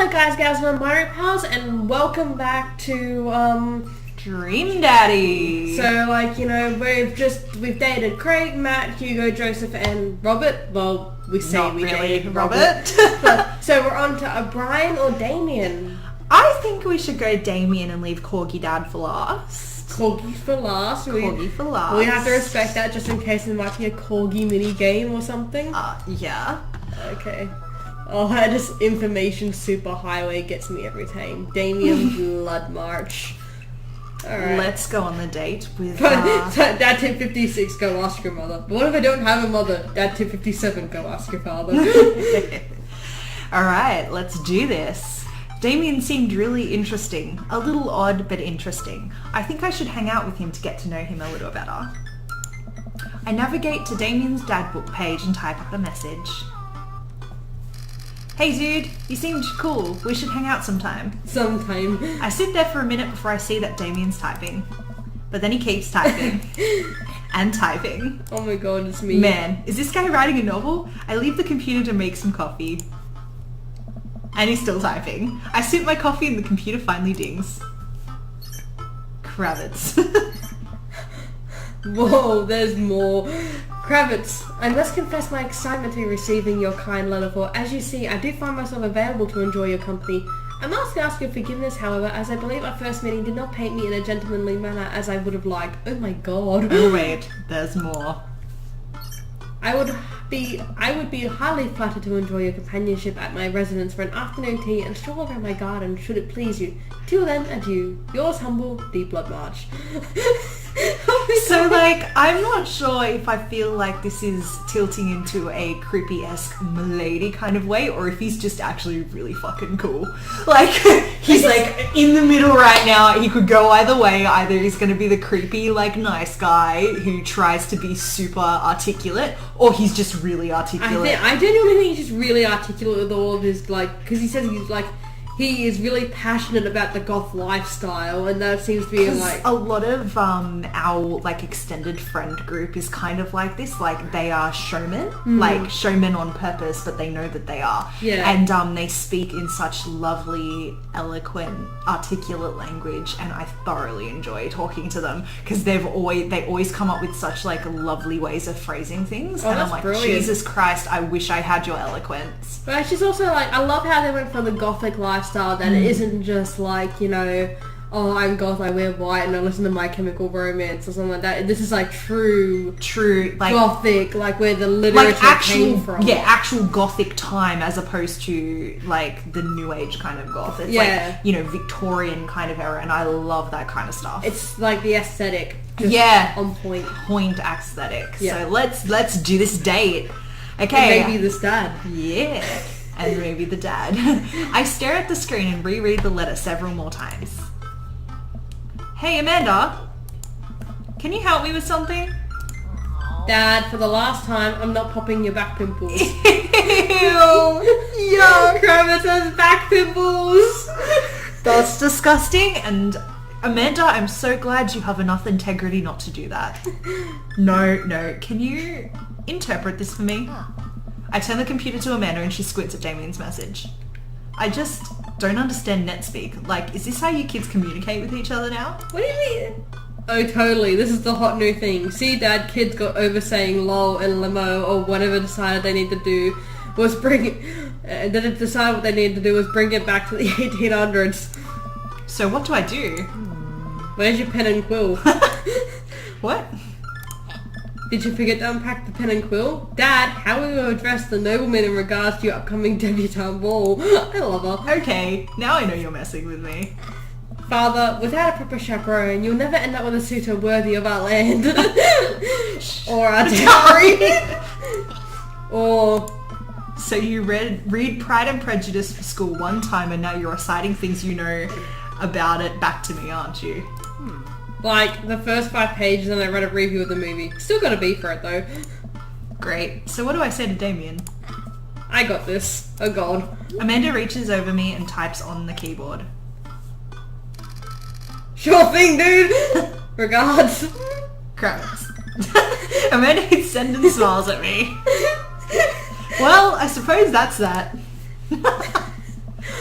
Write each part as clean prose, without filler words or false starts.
Hello guys, gals, and Mario pals, and welcome back to Dream Daddy. So like, you know, we've dated Craig, Matt, Hugo, Joseph, and Robert. Well, we say Not we really dated Robert. So we're on to Brian or Damian. I think we should go Damian and leave Corgi Dad for last. Corgi for last. Corgi for last. We have to respect that just in case there might be a Corgi mini game or something. Yeah. Okay. Oh, just information superhighway gets me every time. Damian Blood March. Alright. Let's go on the date with... Dad tip 56, go ask your mother. But what if I don't have a mother? Dad tip 57, go ask your father. Alright, let's do this. Damian seemed really interesting. A little odd, but interesting. I think I should hang out with him to get to know him a little better. I navigate to Damian's dad book page and type up a message. Hey dude, you seemed cool. We should hang out sometime. Sometime. I sit there for a minute before I see that Damian's typing. But then he keeps typing. And typing. Oh my god, it's me. Man, is this guy writing a novel? I leave the computer to make some coffee. And he's still typing. I sip my coffee and the computer finally dings. Kravitz. Whoa, there's more. Kravitz, I must confess my excitement in receiving your kind letter, for as you see, I do find myself available to enjoy your company. I must ask your forgiveness, however, as I believe our first meeting did not paint me in a gentlemanly manner as I would have liked. Oh my god. Oh wait, there's more. I would be highly flattered to enjoy your companionship at my residence for an afternoon tea and stroll around my garden, should it please you. Till then, adieu. Yours humble, D. Blood March. So like, I'm not sure if I feel like this is tilting into a creepy-esque milady kind of way, or if he's just actually really fucking cool. Like, he's like in the middle right now. He could go either way. Either he's going to be the creepy, like, nice guy who tries to be super articulate, or he's just really articulate. I genuinely think he's just really articulate with all of his, like, because he says he's like, he is really passionate about the goth lifestyle, and that seems to be like a lot of our like extended friend group is kind of like this. Like, they are showmen, like showmen on purpose, but they know that they are. Yeah. And they speak in such lovely, eloquent, articulate language, and I thoroughly enjoy talking to them because they always come up with such like lovely ways of phrasing things. And I'm like, brilliant. Jesus Christ, I wish I had your eloquence. But it's just also like, I love how they went for the gothic lifestyle that it isn't just like, you know, oh, I'm goth, I wear white and I listen to My Chemical Romance or something like that. This is like true like gothic, like where the literature came from. Yeah, actual gothic time as opposed to like the new age kind of goth. It's like, you know, Victorian kind of era, and I love that kind of stuff. It's like the aesthetic. On point. Point aesthetic. Yeah. So let's do this date. Okay. And maybe this dad. Yeah. And maybe the dad. I stare at the screen and reread the letter several more times. Hey Amanda, can you help me with something? Dad, for the last time, I'm not popping your back pimples. Ew! Yuck! Kravitz has back pimples! That's disgusting, and Amanda, I'm so glad you have enough integrity not to do that. No, can you interpret this for me? I turn the computer to Amanda and she squints at Damian's message. I just don't understand NetSpeak. Like, is this how you kids communicate with each other now? What do you mean? Oh, totally. This is the hot new thing. See, Dad, kids got over saying lol and limo or whatever decided they need to do was bring it... Then it decided what they needed to do was bring it back to the 1800s. So what do I do? Where's your pen and quill? What? Did you forget to unpack the pen and quill? Dad, how will you address the nobleman in regards to your upcoming debutante ball? I love her. Okay, now I know you're messing with me. Father, without a proper chaperone, you'll never end up with a suitor worthy of our land. Or our dowry. Or... So you read Pride and Prejudice for school one time and now you're reciting things you know about it back to me, aren't you? Like, the first 5 pages and I read a review of the movie. Still got a B for it, though. Great. So what do I say to Damian? I got this. Oh god. Amanda reaches over me and types on the keyboard. Sure thing, dude! Regards. Kravitz. Amanda hits send and smiles at me. Well, I suppose that's that.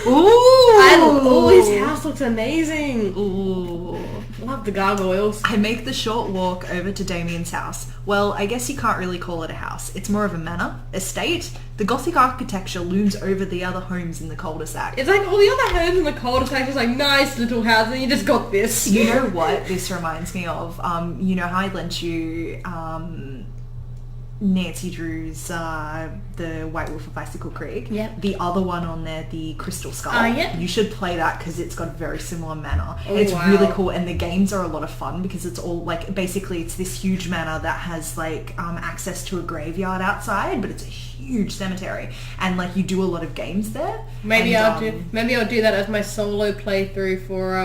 Ooh! His house looks amazing. Ooh. Love the gargoyles. I make the short walk over to Damian's house. Well, I guess you can't really call it a house. It's more of a manor, estate. The Gothic architecture looms over the other homes in the cul-de-sac. It's like all the other homes in the cul-de-sac is like nice little houses and you just got this. You know what this reminds me of? You know how I lent you Nancy Drew's The White Wolf of Bicycle Creek? Yep. The other one on there, the Crystal Skull. Yep. You should play that because it's got a very similar manor. Oh, It's wow. really cool and the games are a lot of fun because it's all like, basically it's this huge manor that has like access to a graveyard outside, but it's a huge cemetery and like you do a lot of games there. Maybe And, I'll do that as my solo playthrough for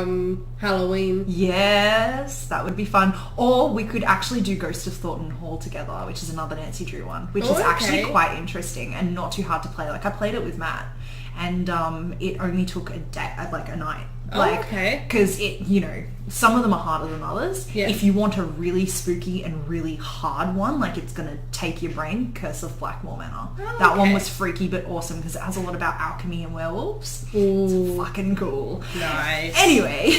Halloween. Yes, that would be fun. Or we could actually do Ghost of Thornton Hall together, which is another Nancy Drew one, which is actually okay. quite interesting and not too hard to play. Like I played it with Matt, and it only took a day, like a night. Like, okay. because it, you know, some of them are harder than others. Yeah. If you want a really spooky and really hard one, like it's gonna take your brain, Curse of Blackmore Manor. That one okay. was freaky but awesome because it has a lot about alchemy and werewolves. Ooh. It's fucking cool. Nice. Anyway,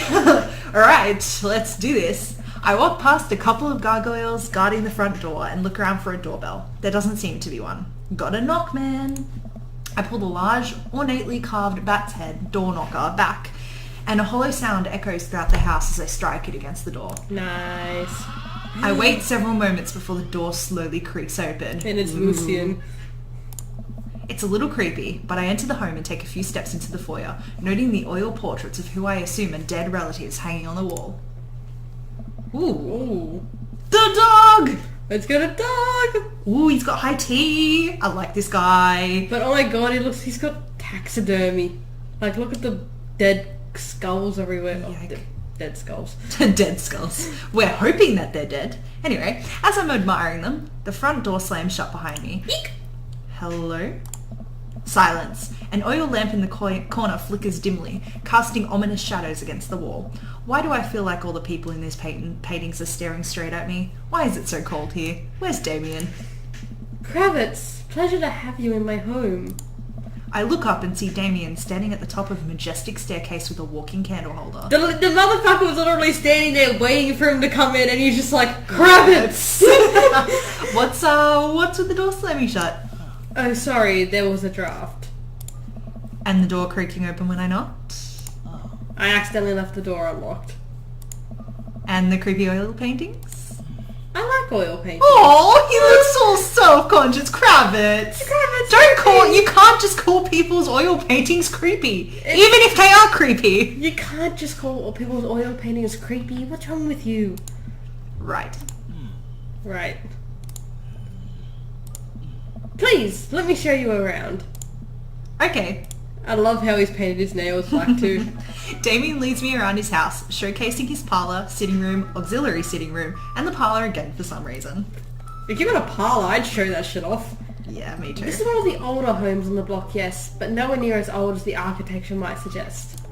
alright, let's do this. I walk past a couple of gargoyles guarding the front door and look around for a doorbell. There doesn't seem to be one. Gotta knock, man. I pull the large, ornately carved bat's head door knocker back, and a hollow sound echoes throughout the house as I strike it against the door. Nice. I wait several moments before the door slowly creaks open. And it's Lucian. It's a little creepy, but I enter the home and take a few steps into the foyer, noting the oil portraits of who I assume are dead relatives hanging on the wall. Ooh. Ooh. The dog! Let's get a dog! Ooh, he's got high tea. I like this guy. But oh my god, he's got taxidermy. Like, look at the dead skulls everywhere. Oh, Yike. dead skulls. Dead skulls. We're hoping that they're dead. Anyway, as I'm admiring them, the front door slams shut behind me. Eek! Hello? Silence. An oil lamp in the corner flickers dimly, casting ominous shadows against the wall. Why do I feel like all the people in these paintings are staring straight at me? Why is it so cold here? Where's Damian? Kravitz, pleasure to have you in my home. I look up and see Damian standing at the top of a majestic staircase with a walking candle holder. The motherfucker was literally standing there waiting for him to come in and he's just like, Kravitz! What's with the door slamming shut? Oh, sorry, there was a draft. And the door creaking open when I knocked? I accidentally left the door unlocked. And the creepy oil paintings? I like oil painting. Oh, he looks all self-conscious. Kravitz. You can't just call people's oil paintings creepy. Even if they are creepy. You can't just call people's oil paintings creepy. What's wrong with you? Right. Right. Please, let me show you around. Okay. I love how he's painted his nails black too. Damian leads me around his house, showcasing his parlour, sitting room, auxiliary sitting room, and the parlour again for some reason. If you got a parlour, I'd show that shit off. Yeah, me too. This is one of the older homes on the block, yes, but nowhere near as old as the architecture might suggest.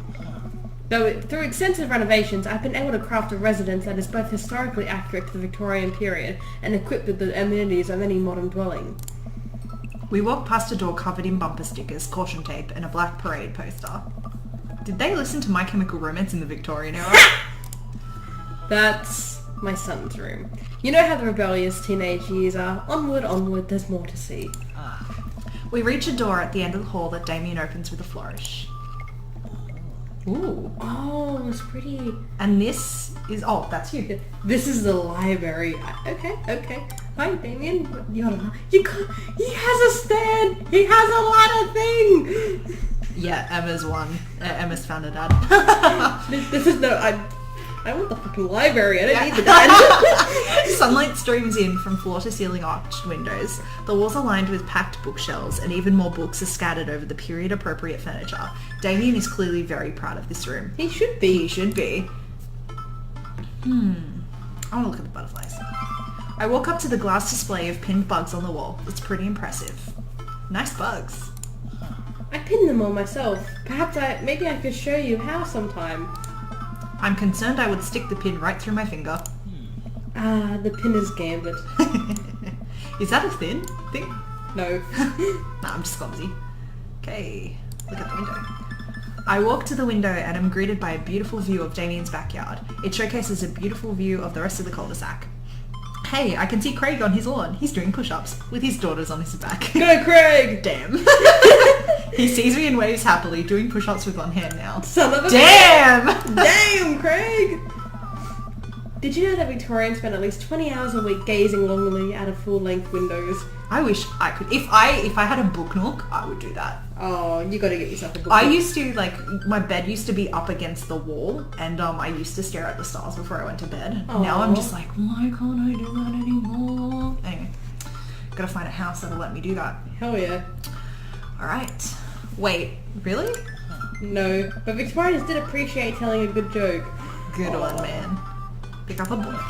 Though through extensive renovations, I've been able to craft a residence that is both historically accurate to the Victorian period and equipped with the amenities of any modern dwelling. We walk past a door covered in bumper stickers, caution tape, and a black parade poster. Did they listen to My Chemical Romance in the Victorian era? That's my son's room. You know how the rebellious teenage years are. Onward, onward, there's more to see. We reach a door at the end of the hall that Damian opens with a flourish. Ooh. Oh, it's pretty. And this is... Oh, that's you. This is the library. Okay. Hi, Damian. He has a stand. He has a ladder thing. Yeah, Emma's one. Emma's found a dad. This is no... I want the fucking library. I don't need the dad. Sunlight streams in from floor-to-ceiling arched windows. The walls are lined with packed bookshelves, and even more books are scattered over the period-appropriate furniture. Damien is clearly very proud of this room. He should be. He should be. I want to look at the butterflies. I walk up to the glass display of pinned bugs on the wall. It's pretty impressive. Nice bugs. I pinned them all myself. Maybe I could show you how sometime. I'm concerned I would stick the pin right through my finger. The pinner's gambit. Is that a thing? No. Nah, I'm just clumsy. Okay, look at the window. I walk to the window and am greeted by a beautiful view of Damian's backyard. It showcases a beautiful view of the rest of the cul-de-sac. Hey, I can see Craig on his lawn. He's doing push-ups with his daughters on his back. Go, Craig! Damn. He sees me and waves happily, doing push-ups with one hand now. Son of a Damn! Damn, Craig! Did you know that Victorians spend at least 20 hours a week gazing longingly out of full-length windows? I wish I could. If I had a book nook, I would do that. Oh, you gotta get yourself a book. I used to, like, my bed used to be up against the wall, and I used to stare at the stars before I went to bed. Aww. Now I'm just like, why can't I do that anymore? Anyway, gotta find a house that'll let me do that. Hell yeah. Alright. Wait, really? No, but Victorians did appreciate telling a good joke. Good one, man. Pick up a book.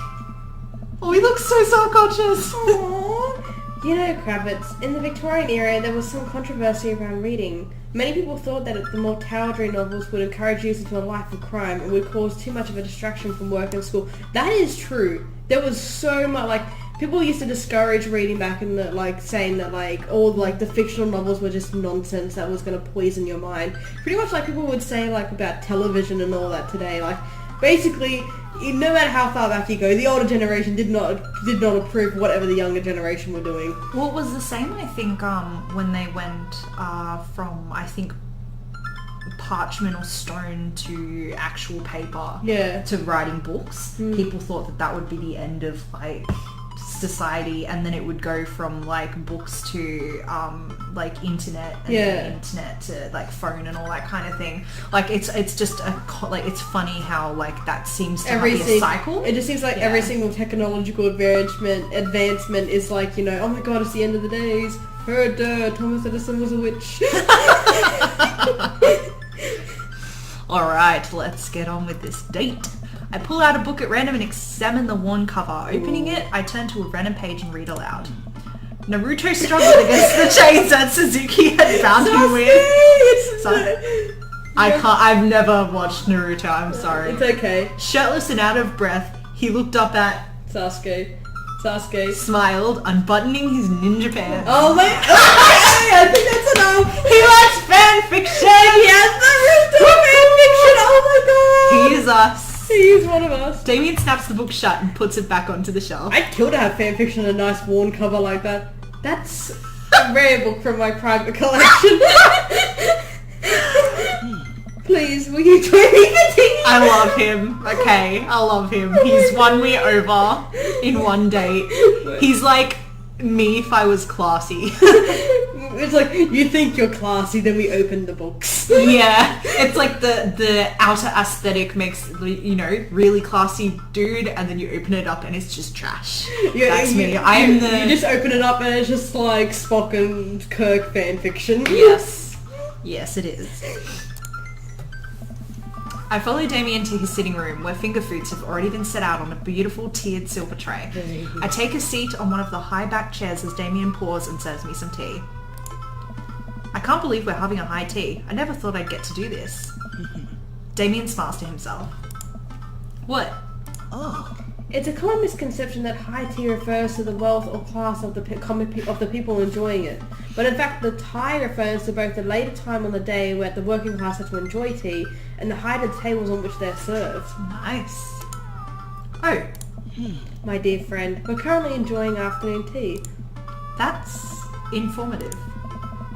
Oh, he looks so self-conscious. Aww. You know, Kravitz, in the Victorian era there was some controversy around reading. Many people thought that the more towdry novels would encourage youth into a life of crime and would cause too much of a distraction from work and school. That is true. There was so much, like, people used to discourage reading back in the, like, saying that, like, all, like, the fictional novels were just nonsense that was going to poison your mind. Pretty much like people would say, like, about television and all that today. Like, basically, no matter how far back you go, the older generation did not approve whatever the younger generation were doing. Well, it was the same, I think, when they went from, I think, parchment or stone to actual paper, to writing books. People thought that that would be the end of, like, society, and then it would go from, like, books to like internet, and then internet to, like, phone and all that kind of thing. Like, it's just like, it's funny how, like, that seems to be a cycle. It just seems like every single technological advancement is like, you know, oh my god, it's the end of the days. Heard Thomas Edison was a witch. Alright, let's get on with this date. I pull out a book at random and examine the worn cover. Opening it, I turn to a random page and read aloud. Naruto struggled against the chains that Suzuki had bound him with. I've never watched Naruto, I'm sorry. It's okay. Shirtless and out of breath, he looked up at Sasuke, smiled, unbuttoning his ninja pants. Oh my okay, I think that's enough. He likes fan fiction! He has Naruto fan fiction, oh my god! He is us. He's one of us. Damian snaps the book shut and puts it back onto the shelf. I'd kill to have fanfiction on a nice worn cover like that. That's a rare book from my private collection. Please, will you join me for tea? I love him. Okay, I love him. He's won me over in one date. He's like me if I was classy. It's like, you think you're classy, then we open the books. Yeah, it's like the outer aesthetic makes, you know, really classy dude, and then you open it up and it's just trash. That's me. You just open it up and it's just like Spock and Kirk fanfiction. Yes. Yes, it is. I follow Damian to his sitting room where finger foods have already been set out on a beautiful tiered silver tray. I take a seat on one of the high-backed chairs as Damian pours and serves me some tea. I can't believe we're having a high tea. I never thought I'd get to do this. Damian smiles to himself. What? Oh. It's a common misconception that high tea refers to the wealth or class of the people enjoying it. But in fact, the tie refers to both the later time on the day where the working class had to enjoy tea and the height of the tables on which they're served. Nice. Oh. My dear friend, we're currently enjoying afternoon tea. That's informative.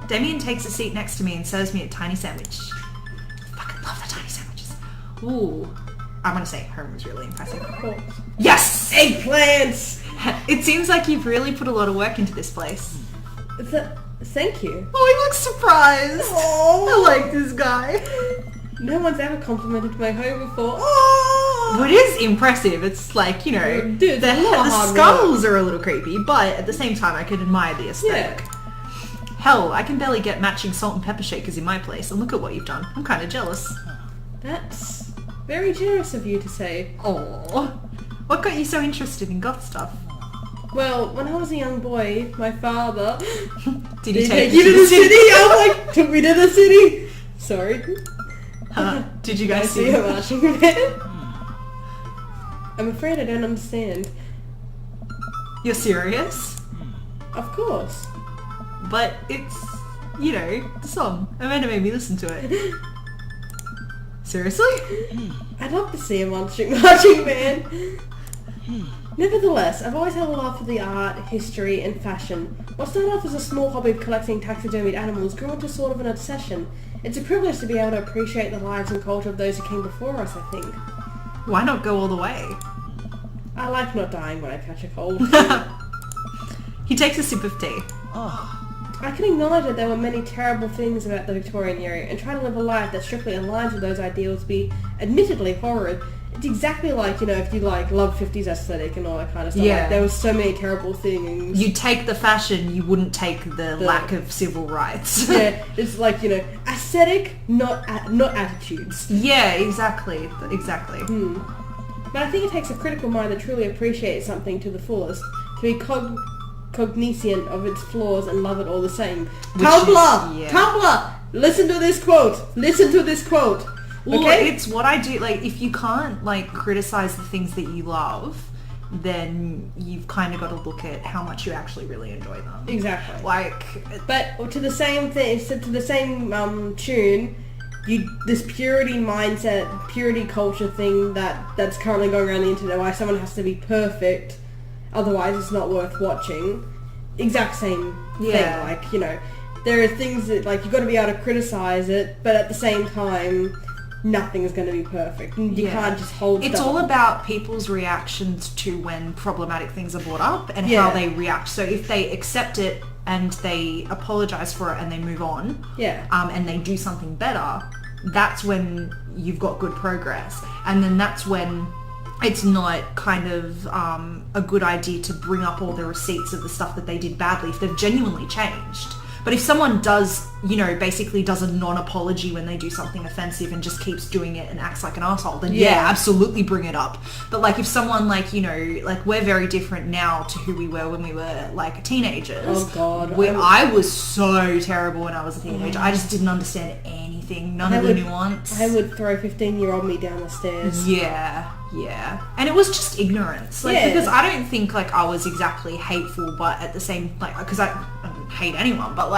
Damian takes a seat next to me and serves me a tiny sandwich. I fucking love the tiny sandwiches. Ooh. I'm gonna say home was really impressive. Cool. Yes! Eggplants! It seems like you've really put a lot of work into this place. Thank you. Oh, he looks surprised. Oh. I like this guy. No one's ever complimented my home before. Oh. Well, it is impressive. It's like, you know, dude, the skulls are a little creepy, but at the same time I can admire the aesthetic. Yeah. Hell, I can barely get matching salt and pepper shakers in my place, and look at what you've done. I'm kind of jealous. That's very generous of you to say. Aww. What got you so interested in goth stuff? Well, when I was a young boy, my father... Did he take you to the city? I was like, took me to the city. Sorry. Did you guys see her marching band? I'm afraid I don't understand. You're serious? Of course. But it's, you know, the song. Amanda made me listen to it. Seriously? I'd love to see a marching band. Nevertheless, I've always had a love for the art, history, and fashion. What started off as a small hobby of collecting taxidermied animals grew into sort of an obsession. It's a privilege to be able to appreciate the lives and culture of those who came before us, I think. Why not go all the way? I like not dying when I catch a cold. He takes a sip of tea. I can acknowledge that there were many terrible things about the Victorian era, and try to live a life that strictly aligns with those ideals be admittedly horrid. It's exactly like, if you love 50s aesthetic and all that kind of stuff. Yeah. Like, there was so many terrible things. You take the fashion, you wouldn't take the lack of civil rights. Yeah, it's like, aesthetic, not attitudes. Yeah, exactly. But I think it takes a critical mind that truly appreciates something to the fullest, to be cognizant of its flaws and love it all the same. Tumblr! Listen to this quote! Well, okay? it's what I do. Like, if you can't, criticize the things that you love, then you've kind of got to look at how much you actually really enjoy them. Exactly. But to the same thing, to the same tune, this purity mindset, purity culture thing that's currently going around the internet, why someone has to be perfect, otherwise it's not worth watching. Exact same thing. There are things that, you've got to be able to criticize it, but at the same time, nothing is going to be perfect. You can't just hold It's all about people's reactions to when problematic things are brought up and how they react. So if they accept it and they apologize for it and they move on, and they do something better, that's when you've got good progress. And then that's when it's not kind of a good idea to bring up all the receipts of the stuff that they did badly if they've genuinely changed. But if someone does, basically does a non-apology when they do something offensive and just keeps doing it and acts like an asshole, then absolutely bring it up. But if someone we're very different now to who we were when we were teenagers. Oh God. I was so terrible when I was a teenager. I just didn't understand anything, none of the nuance. I would throw 15-year-old me down the stairs. Yeah. And it was just ignorance. Because I don't think I was exactly hateful, but at the same because I don't hate anyone, but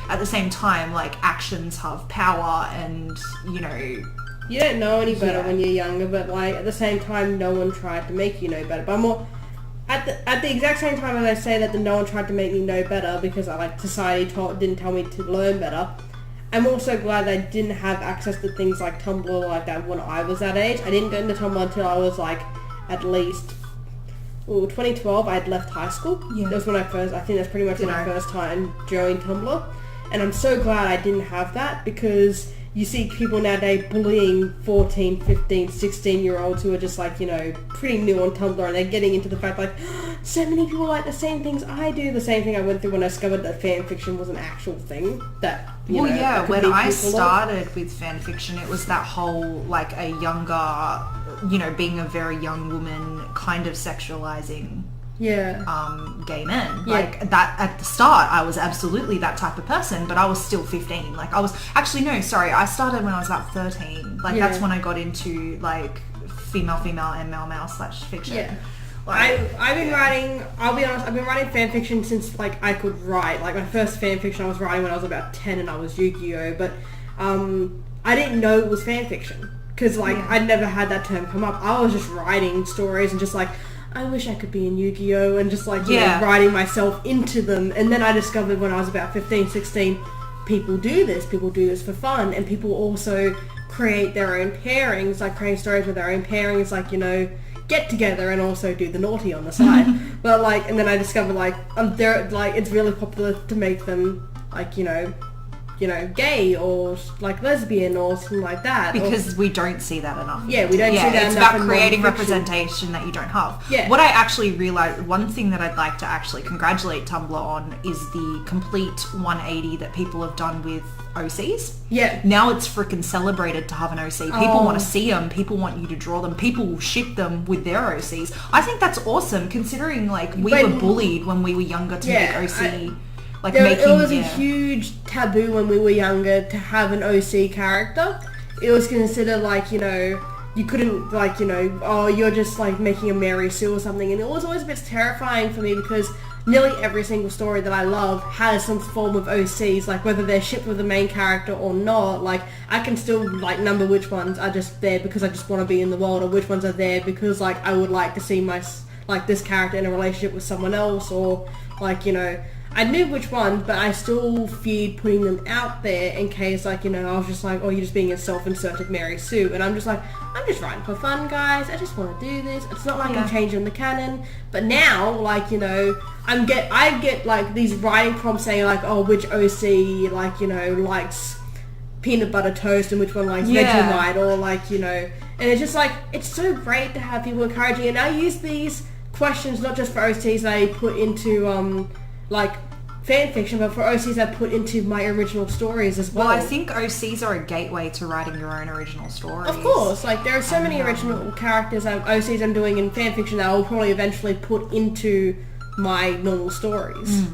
at the same time actions have power, and you don't know any better when you're younger, but at the same time no one tried to make you know better. But more at the exact same time as I say that no one tried to make me know better because society didn't tell me to learn better, I'm also glad I didn't have access to things like Tumblr like that when I was that age. I didn't get into Tumblr until I was at least 2012. I had left high school. Yeah. That was when I think that's pretty much when I first time joined Tumblr. And I'm so glad I didn't have that, because you see people nowadays bullying 14, 15, 16-year-olds who are just pretty new on Tumblr, and they're getting into the fact so many people like the same things I do, the same thing I went through when I discovered that fan fiction was an actual thing that when I started with fan fiction, it was that whole a younger, being a very young woman kind of sexualizing gay men. That at the start I was absolutely that type of person, but I was still 15. I started when I was about 13. That's when I got into female and male / fiction. I've been writing, I'll be honest, I've been writing fan fiction since I could write. My first fan fiction I was writing when I was about 10 and I was Yu-Gi-Oh! But I didn't know it was fan fiction because I'd never had that term come up. I was just writing stories and just I wish I could be in Yu-Gi-Oh! And just writing myself into them. And then I discovered when I was about 15, 16, people do this for fun, and people also create their own pairings, creating stories with their own pairings, get together and also do the naughty on the side. But and then I discovered it's really popular to make them gay or lesbian or something like that. Because we don't see that enough. Yeah, we don't see that enough. It's about creating representation that you don't have. Yeah. What I actually realized, one thing that I'd like to actually congratulate Tumblr on is the complete 180 that people have done with OCs. Yeah. Now it's freaking celebrated to have an OC. People want to see them. People want you to draw them. People will ship them with their OCs. I think that's awesome, considering we were bullied when we were younger to make OC. It was a huge taboo when we were younger to have an OC character. It was considered you couldn't you're just making a Mary Sue or something, and it was always a bit terrifying for me because nearly every single story that I love has some form of OCs, like whether they're shipped with the main character or not. Like, I can still, like, number which ones are just there because I just want to be in the world, or which ones are there because, like, I would like to see this character in a relationship with someone else, or, like, you know, I knew which one, but I still feared putting them out there in case, like, you know, I was just like, oh, you're just being a self-inserted Mary Sue, and I'm just like, I'm just writing for fun, guys, I just want to do this, it's not like I'm changing the canon, but now, like, you know, I get, like, these writing prompts saying, like, oh, which OC, like, you know, likes peanut butter toast, and which one likes Vegemite, or, like, you know, and it's just, like, it's so great to have people encouraging, and I use these questions not just for OCs I put into, like, fan fiction, but for OCs I put into my original stories as well. Well, I think OCs are a gateway to writing your own original stories. Of course, like, there are so many original characters, OCs I'm doing in fan fiction that I'll probably eventually put into my normal stories.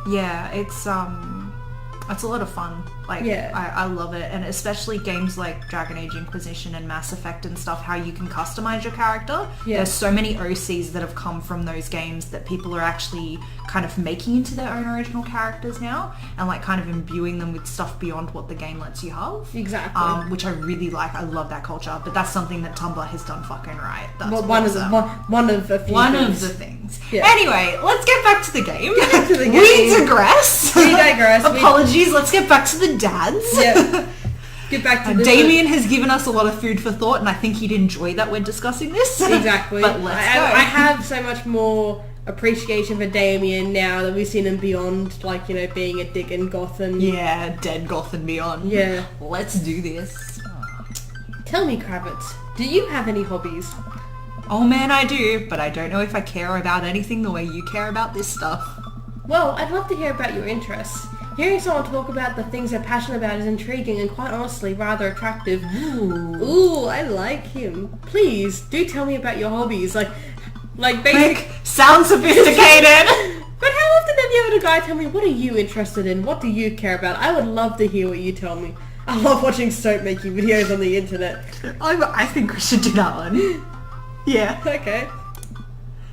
Yeah, it's a lot of fun. Like, I love it, and especially games like Dragon Age Inquisition and Mass Effect and stuff, how you can customize your character. There's so many OCs that have come from those games that people are actually kind of making into their own original characters now, and like kind of imbuing them with stuff beyond what the game lets you have. Exactly. Which I really like. I love that culture, but that's something that Tumblr has done fucking right. That's one of the things. Yeah. Anyway, let's get back to the game. Get back to the game. We digress. We digress. Apologies. Let's get back to the dads. Yeah. Get back to this. Damian has given us a lot of food for thought, and I think he'd enjoy that we're discussing this. Exactly. But let's go. I have so much more appreciation for Damian now that we've seen him beyond, like, you know, being a dick and goth and... Yeah, dead goth and beyond. Yeah. Let's do this. Tell me, Kravitz, do you have any hobbies? Oh man, I do, but I don't know if I care about anything the way you care about this stuff. Well, I'd love to hear about your interests. Hearing someone talk about the things they're passionate about is intriguing and quite honestly rather attractive. Ooh, I like him. Please, do tell me about your hobbies. Like basic... Sounds sophisticated! But how often have you had a guy tell me, what are you interested in? What do you care about? I would love to hear what you tell me. I love watching soap making videos on the internet. I think we should do that one. Yeah. Okay.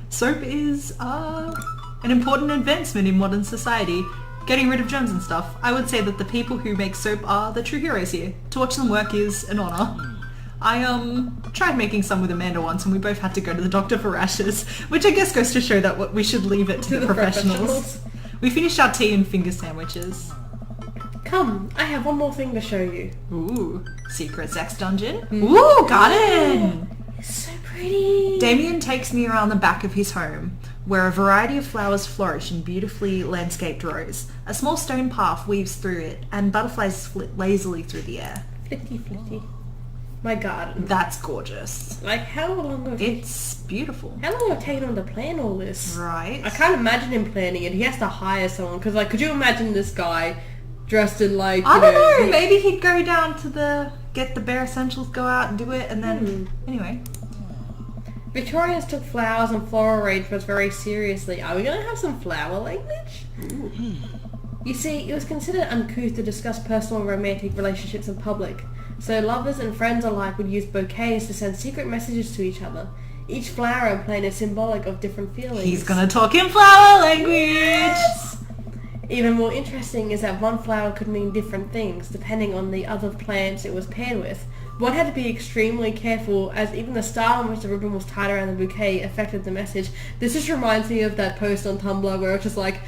Soap is an important advancement in modern society. Getting rid of germs and stuff. I would say that the people who make soap are the true heroes here. To watch them work is an honour. I tried making some with Amanda once, and we both had to go to the doctor for rashes, which I guess goes to show that we should leave it to the professionals. We finished our tea and finger sandwiches. Come, I have one more thing to show you. Ooh, secret sex dungeon. Ooh, garden! It's so pretty. Damian takes me around the back of his home, where a variety of flowers flourish in beautifully landscaped rows. A small stone path weaves through it, and butterflies flit lazily through the air. Flitty. My garden. That's gorgeous. Like, how long have It's beautiful. How long have it taken him to plan all this? Right. I can't imagine him planning it. He has to hire someone. Because, like, could you imagine this guy dressed in, like, I don't know. Maybe he'd go down to get the bare essentials, go out and do it, and then... Anyway. Victorians took flowers and floral arrangements very seriously. Are we going to have some flower language? Ooh. You see, it was considered uncouth to discuss personal and romantic relationships in public. So lovers and friends alike would use bouquets to send secret messages to each other. Each flower and plant is symbolic of different feelings. He's gonna talk in flower language! Yes! Even more interesting is that one flower could mean different things, depending on the other plants it was paired with. One had to be extremely careful, as even the style in which the ribbon was tied around the bouquet affected the message. This just reminds me of that post on Tumblr where it's just like,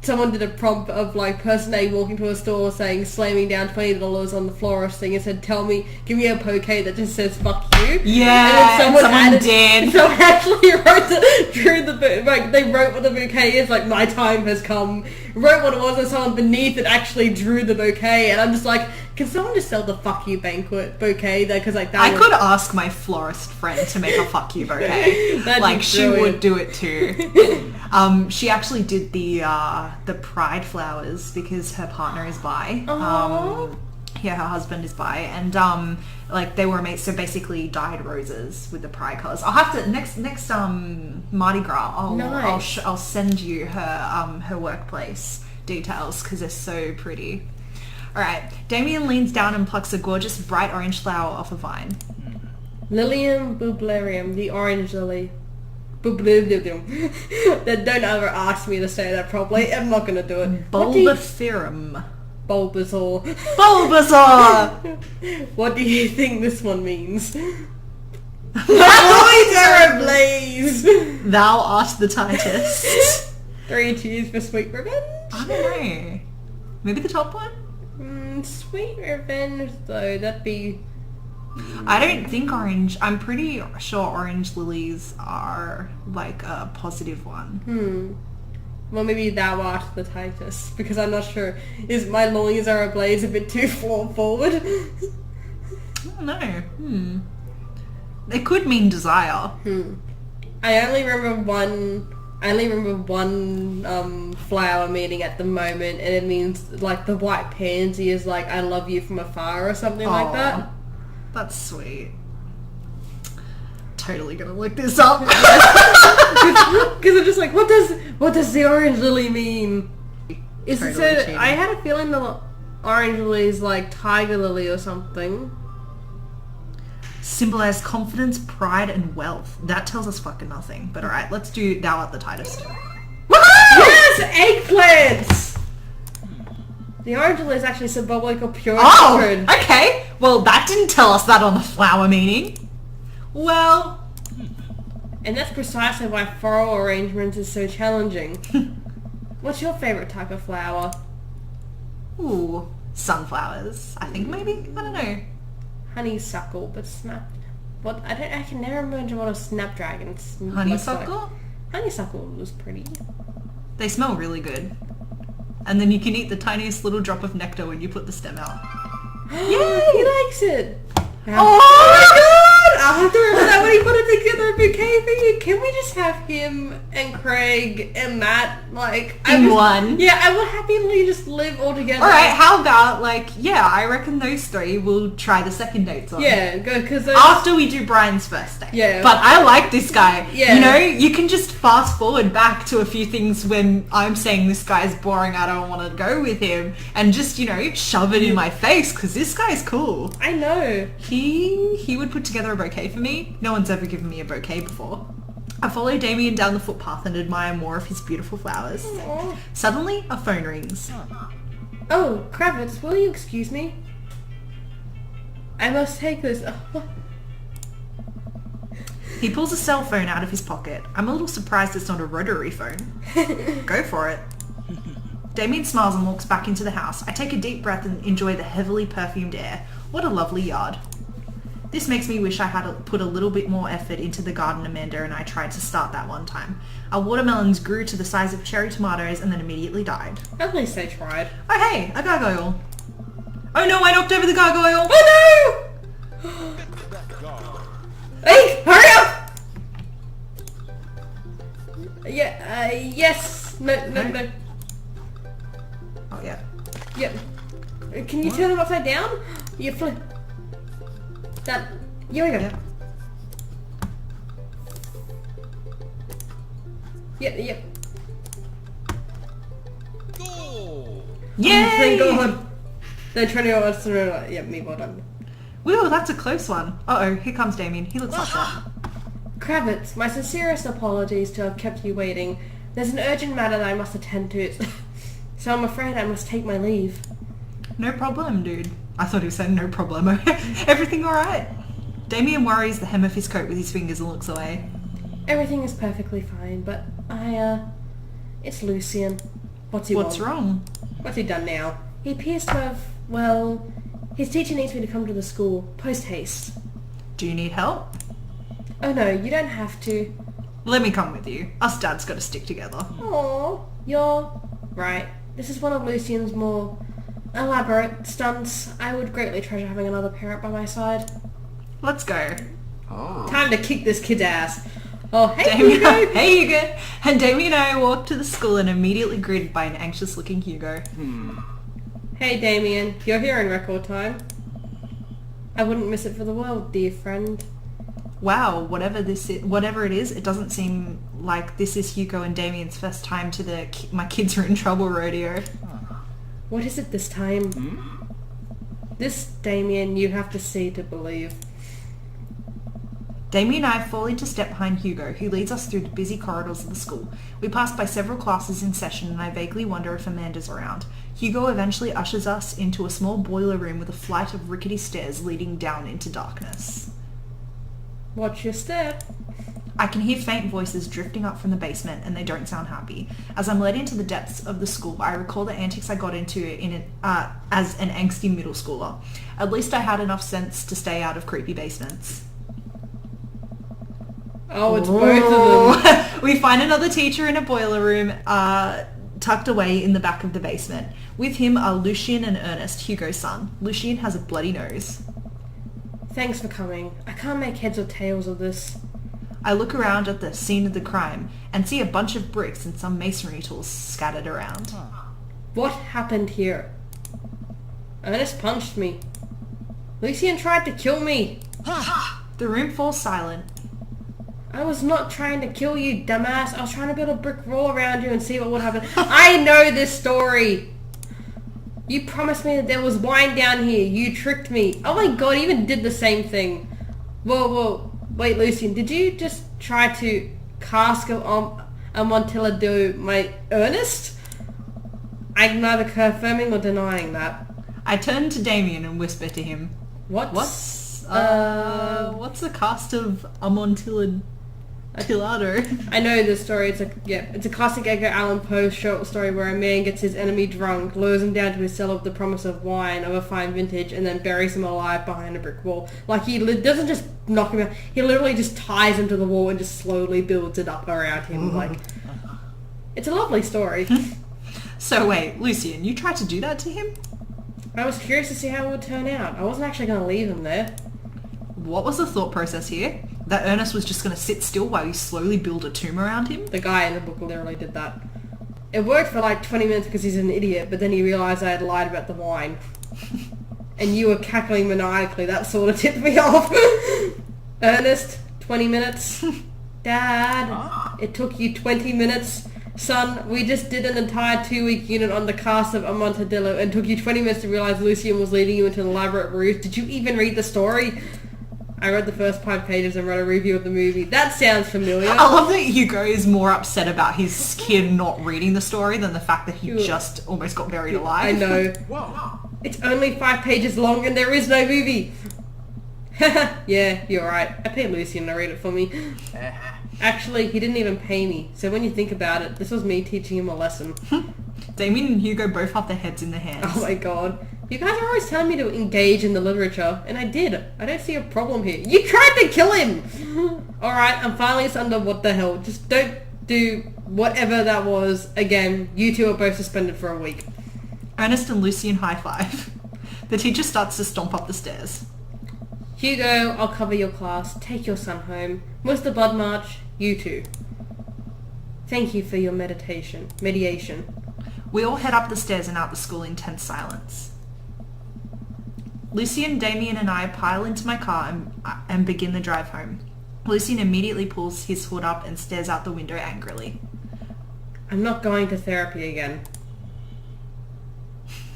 someone did a prompt of, like, person A walking to a store saying, slamming down $20 on the florist thing and said, give me a bouquet that just says, fuck you. Yeah, and then someone did. Someone actually they wrote what the bouquet is, like, my time has come, wrote what it was, and someone beneath it actually drew the bouquet, and I'm just like, can someone just sell the fuck you banquet bouquet? Because, like, that could ask my florist friend to make a fuck you bouquet. Like, she would do it too. She actually did the pride flowers because her partner is bi. Her husband is bi, and like they were made, so basically dyed roses with the pride colors. I'll have to next Mardi Gras. I'll send you her workplace details because they're so pretty. All right, Damian leans down and plucks a gorgeous bright orange flower off a vine. Lilium bublarium, the orange lily. Then don't ever ask me to say that properly. I'm not gonna do it. Bulbasaur. Bulbasaur. Bulbasaur! What do you think this one means? My boys are ablaze! Thou art the tightest. 3 cheers for sweet revenge? I don't know. Maybe the top one? Sweet revenge though, that'd be... I don't think orange. I'm pretty sure orange lilies are like a positive one. Well, maybe thou art the tightest, because I'm not sure. Is my loins are ablaze a bit too forward? I don't know. It could mean desire. I only remember one flower meaning at the moment, and it means like the white pansy is like I love you from afar or something like that. That's sweet. Totally gonna look this up. Because I'm just like, what does the orange lily mean? Is it Totally so? cheating. I had a feeling the orange lily is like tiger lily or something. Symbolize confidence, pride, and wealth. That tells us fucking nothing. But alright, let's do thou art the tightest. Yes, eggplants. The orange lily is actually symbolic of pure children. Okay. Well, that didn't tell us that on the flower meaning. Well, And that's precisely why floral arrangements is so challenging. What's your favourite type of flower? ooh, sunflowers. I think maybe. I don't know. Honeysuckle, but what? I can never remember what a snapdragon looks like. Honeysuckle? Honeysuckle was pretty. They smell really good. And then you can eat the tiniest little drop of nectar when you put the stem out. Yay! He likes it. Oh my god! I'll have to remember that when he put it together a bouquet for you. Can we just have him and Craig and Matt like In one? Yeah, I would happily just live all together. Alright, how about I reckon those three will try the second dates on. Yeah, good because After we do Brian's first date. Yeah. But I like this guy. Yeah. You know, you can just fast forward back to a few things when I'm saying this guy's boring, I don't want to go with him, and just, shove it in my face because this guy's cool. I know. He would put together a bouquet for me. No one's ever given me a bouquet before. I follow Damian down the footpath and admire more of his beautiful flowers. Aw. Suddenly, a phone rings. Oh, Kravitz, will you excuse me? I must take this. Oh, what? He pulls a cell phone out of his pocket. I'm a little surprised it's not a rotary phone. Go for it. Damian smiles and walks back into the house. I take a deep breath and enjoy the heavily perfumed air. What a lovely yard. This makes me wish I had put a little bit more effort into the garden Amanda and I tried to start that one time. Our watermelons grew to the size of cherry tomatoes and then immediately died. At least they tried. Oh hey, a gargoyle. Oh no, I knocked over the gargoyle. Oh no! Hey, hurry up! Yeah, yes. No. Oh yeah. Yep. Can you turn them upside down? You flip. That. Here we go. Yep. Yay! Thank God. They're trying to go us through. Yep, me well done. Whoa, that's a close one. Uh-oh, here comes Damian. He looks like that. Kravitz, my sincerest apologies to have kept you waiting. There's an urgent matter that I must attend to, so I'm afraid I must take my leave. No problem, dude. I thought he was saying no problemo. Everything alright? Damian worries the hem of his coat with his fingers and looks away. Everything is perfectly fine, but it's Lucian. What's wrong? What's he done now? He appears to have, well, his teacher needs me to come to the school, post haste. Do you need help? Oh no, you don't have to. Let me come with you. Us dads gotta stick together. Aww, you're right. This is one of Lucian's more elaborate stunts. I would greatly treasure having another parent by my side. Let's go. Time to kick this kid's ass. Oh, hey, Damian, Hugo! hey Hugo! And Damian and I walk to the school and immediately greeted by an anxious looking Hugo. Hey, Damian. You're here in record time. I wouldn't miss it for the world, dear friend. Wow, whatever it is, it doesn't seem like this is Hugo and Damian's first time to the My Kids Are in Trouble rodeo. What is it this time? This, Damian, you have to see to believe. Damian and I fall into step behind Hugo, who leads us through the busy corridors of the school. We pass by several classes in session and I vaguely wonder if Amanda's around. Hugo eventually ushers us into a small boiler room with a flight of rickety stairs leading down into darkness. Watch your step. I can hear faint voices drifting up from the basement and they don't sound happy. As I'm led into the depths of the school, I recall the antics I got into as an angsty middle schooler. At least I had enough sense to stay out of creepy basements. Oh, it's both of them. We find another teacher in a boiler room tucked away in the back of the basement. With him are Lucian and Ernest, Hugo's son. Lucian has a bloody nose. Thanks for coming. I can't make heads or tails of this. I look around at the scene of the crime and see a bunch of bricks and some masonry tools scattered around. What happened here? Ernest punched me. Lucian tried to kill me. The room falls silent. I was not trying to kill you, dumbass. I was trying to build a brick wall around you and see what would happen. I know this story. You promised me that there was wine down here. You tricked me. Oh my god, he even did the same thing. Whoa. Wait, Lucian, did you just try to cast a Montilla do my Ernest? I'm neither confirming or denying that. I turn to Damian and whisper to him, What's the cast of Amontillado? I know this story. It's a classic Edgar Allan Poe short story where a man gets his enemy drunk, lures him down to his cell with the promise of wine of a fine vintage, and then buries him alive behind a brick wall. Like, he doesn't just knock him out, he literally just ties him to the wall and just slowly builds it up around him. Like, it's a lovely story. So wait, Lucian, you tried to do that to him? I was curious to see how it would turn out. I wasn't actually going to leave him there. What was the thought process here? That Ernest was just going to sit still while you slowly build a tomb around him? The guy in the book literally did that. It worked for like 20 minutes because he's an idiot, but then he realised I had lied about the wine. And you were cackling maniacally. That sort of tipped me off. Ernest, 20 minutes. Dad, it took you 20 minutes. Son, we just did an entire 2-week unit on the cast of Amontillado and took you 20 minutes to realise Lucian was leading you into an elaborate ruse. Did you even read the story? I read the first 5 pages and wrote a review of the movie. That sounds familiar. I love that Hugo is more upset about his kid not reading the story than the fact that he just almost got buried alive. I know. Whoa. It's only 5 pages long and there is no movie. Yeah, you're right. I paid Lucian to read it for me. Actually, he didn't even pay me. So when you think about it, this was me teaching him a lesson. Damien and Hugo both have their heads in their hands. Oh my god. You guys are always telling me to engage in the literature, and I did. I don't see a problem here. You tried to kill him! Alright, I'm finally under what the hell. Just don't do whatever that was again. You two are both suspended for a week. Ernest and Lucian high five. The teacher starts to stomp up the stairs. Hugo, I'll cover your class. Take your son home. Mr. Blood March, you two. Thank you for your mediation. We all head up the stairs and out the school in tense silence. Lucian, Damian and I pile into my car and begin the drive home. Lucian immediately pulls his hood up and stares out the window angrily. I'm not going to therapy again.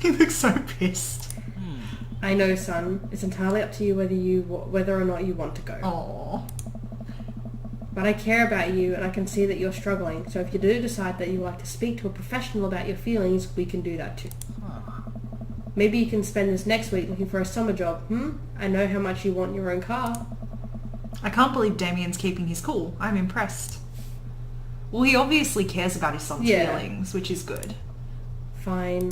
He looks so pissed. I know, son. It's entirely up to you whether or not you want to go. Aww. But I care about you and I can see that you're struggling, so if you do decide that you would like to speak to a professional about your feelings, we can do that too. Maybe you can spend this next week looking for a summer job, I know how much you want your own car. I can't believe Damian's keeping his cool. I'm impressed. Well, he obviously cares about his son's feelings, which is good. Fine.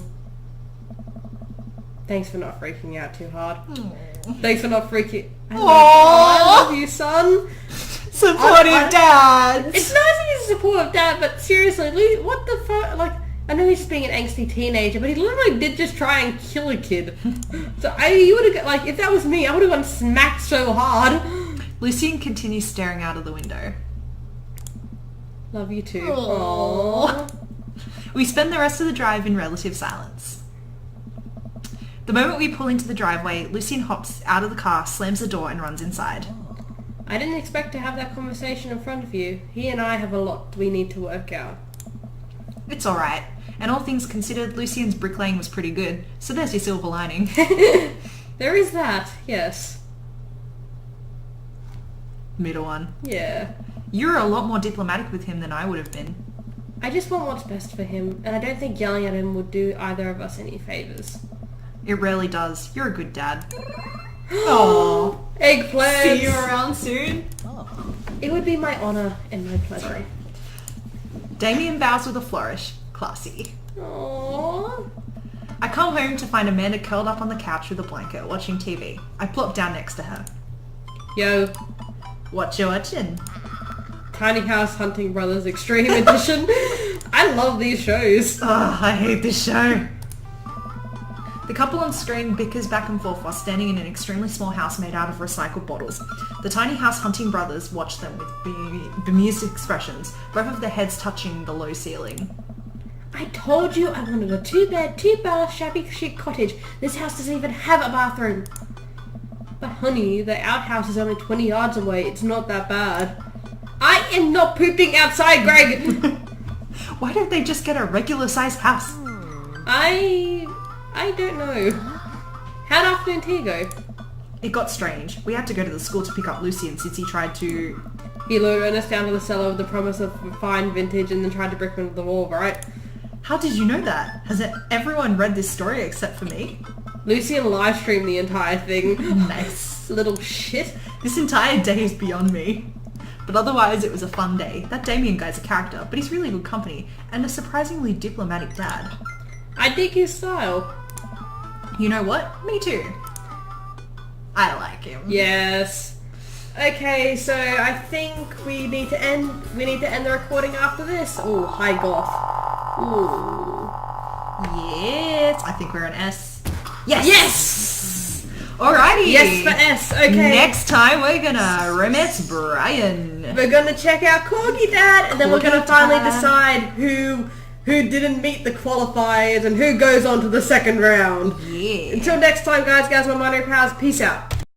Thanks for not freaking out too hard. Aww. Thanks for not freaking... I love you, son. Supportive dad. It's nice that he's a supportive dad, but seriously, what the fuck? Like, I know he's just being an angsty teenager, but he literally did just try and kill a kid. So you would have, like, if that was me, I would have gotten smacked so hard. Lucian continues staring out of the window. Love you too. Aww. We spend the rest of the drive in relative silence. The moment we pull into the driveway, Lucian hops out of the car, slams the door and runs inside. I didn't expect to have that conversation in front of you. He and I have a lot we need to work out. It's alright. And all things considered, Lucian's bricklaying was pretty good, so there's your silver lining. There is that, yes. Middle one. Yeah. You're a lot more diplomatic with him than I would have been. I just want what's best for him, and I don't think yelling at him would do either of us any favours. It rarely does. You're a good dad. Aww. Eggplant! See you around soon. It would be my honour and my pleasure. Damian bows with a flourish. Classy. Aww. I come home to find Amanda curled up on the couch with a blanket, watching TV. I plop down next to her. Yo. What you watching? Tiny House Hunting Brothers Extreme Edition. I love these shows. Oh, I hate this show. The couple on screen bickers back and forth while standing in an extremely small house made out of recycled bottles. The Tiny House Hunting Brothers watch them with bemused expressions, both of their heads touching the low ceiling. I told you I wanted a 2-bed, 2-bath, shabby chic cottage. This house doesn't even have a bathroom. But honey, the outhouse is only 20 yards away. It's not that bad. I am not pooping outside, Greg! Why don't they just get a regular-sized house? I don't know. How'd afternoon tea go? It got strange. We had to go to the school to pick up Lucian since he tried to... He lured Ernest down to the cellar with the promise of fine vintage and then tried to brick him into the wall, right? How did you know that? Has everyone read this story except for me? Lucian live streamed the entire thing. Nice. Little shit. This entire day is beyond me. But otherwise, it was a fun day. That Damian guy's a character, but he's really good company, and a surprisingly diplomatic dad. I dig his style. You know what? Me too. I like him. Yes. Okay, so I think we need to end the recording after this. Oh, high goth. Ooh. Yes. I think we're an S. Yes! Yes! Alrighty. Yes for S, okay. Next time we're gonna romance Brian. We're gonna check out Corgi Dad, and then we're gonna finally decide who didn't meet the qualifiers and who goes on to the second round. Yeah. Until next time, guys, my minor pals, peace out.